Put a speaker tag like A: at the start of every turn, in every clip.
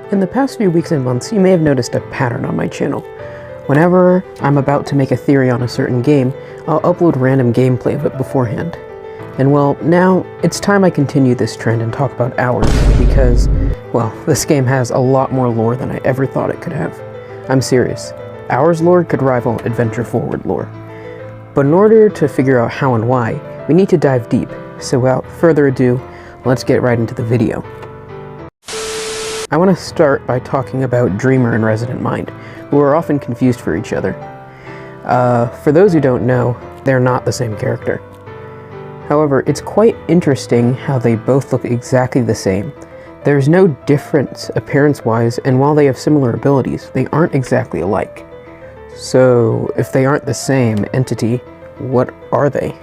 A: In the past few weeks and months, you may have noticed a pattern on my channel. Whenever I'm about to make a theory on a certain game, I'll upload random gameplay of it beforehand. And well, now it's time I continue this trend and talk about Hours, because, well, this game has a lot more lore than I ever thought it could have. I'm serious. Hours lore could rival Adventure Forward lore. But in order to figure out how and why, we need to dive deep. So without further ado, let's get right into the video. I want to start by talking about Dreamer and Resident Mind, who are often confused for each other. For those who don't know, they're not the same character. However, it's quite interesting how they both look exactly the same. There's no difference appearance-wise, and while they have similar abilities, they aren't exactly alike. So, if they aren't the same entity, what are they?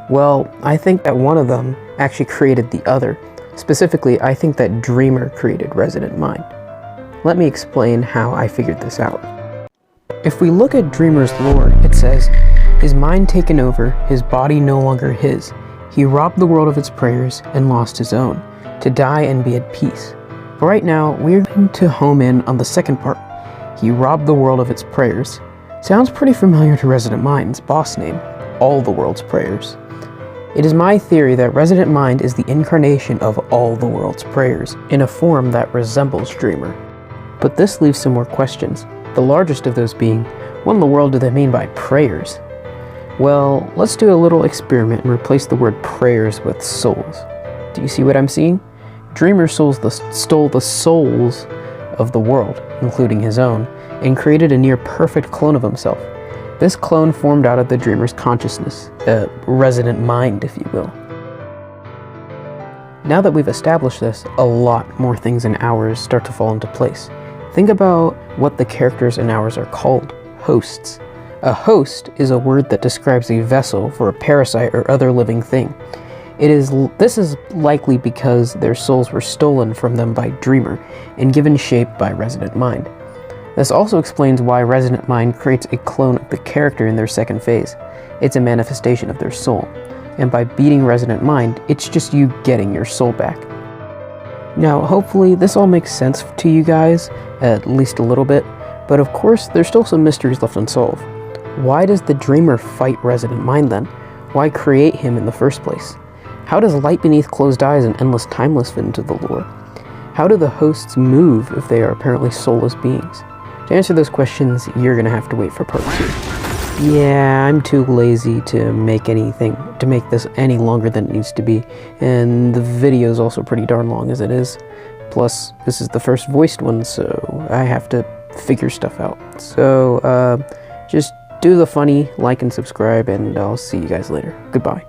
A: Well, I think that one of them actually created the other. Specifically, I think that Dreamer created Resident Mind. Let me explain how I figured this out. If we look at Dreamer's lore, it says, "His mind taken over, his body no longer his. He robbed the world of its prayers and lost his own, to die and be at peace." But right now, we're going to home in on the second part. He robbed the world of its prayers. Sounds pretty familiar to Resident Mind's boss name, All the World's Prayers. It is my theory that Resident Mind is the incarnation of all the world's prayers, in a form that resembles Dreamer. But this leaves some more questions, the largest of those being, what in the world do they mean by prayers? Well, let's do a little experiment and replace the word prayers with souls. Do you see what I'm seeing? Dreamer stole the souls of the world, including his own, and created a near-perfect clone of himself. This clone formed out of the Dreamer's consciousness, a Resident Mind, if you will. Now that we've established this, a lot more things in Hours start to fall into place. Think about what the characters in Hours are called: hosts. A host is a word that describes a vessel for a parasite or other living thing. This is likely because their souls were stolen from them by Dreamer and given shape by Resident Mind. This also explains why Resident Mind creates a clone of the character in their second phase. It's a manifestation of their soul, and by beating Resident Mind, it's just you getting your soul back. Now, hopefully this all makes sense to you guys, at least a little bit, but of course there's still some mysteries left unsolved. Why does the Dreamer fight Resident Mind then? Why create him in the first place? How does light beneath closed eyes and endless timeless fit into the lore? How do the hosts move if they are apparently soulless beings? To answer those questions, you're gonna have to wait for part 2. Yeah, I'm too lazy to make this any longer than it needs to be, and the video is also pretty darn long as it is. Plus, this is the first voiced one, so I have to figure stuff out. So, just do the funny, like and subscribe, and I'll see you guys later. Goodbye.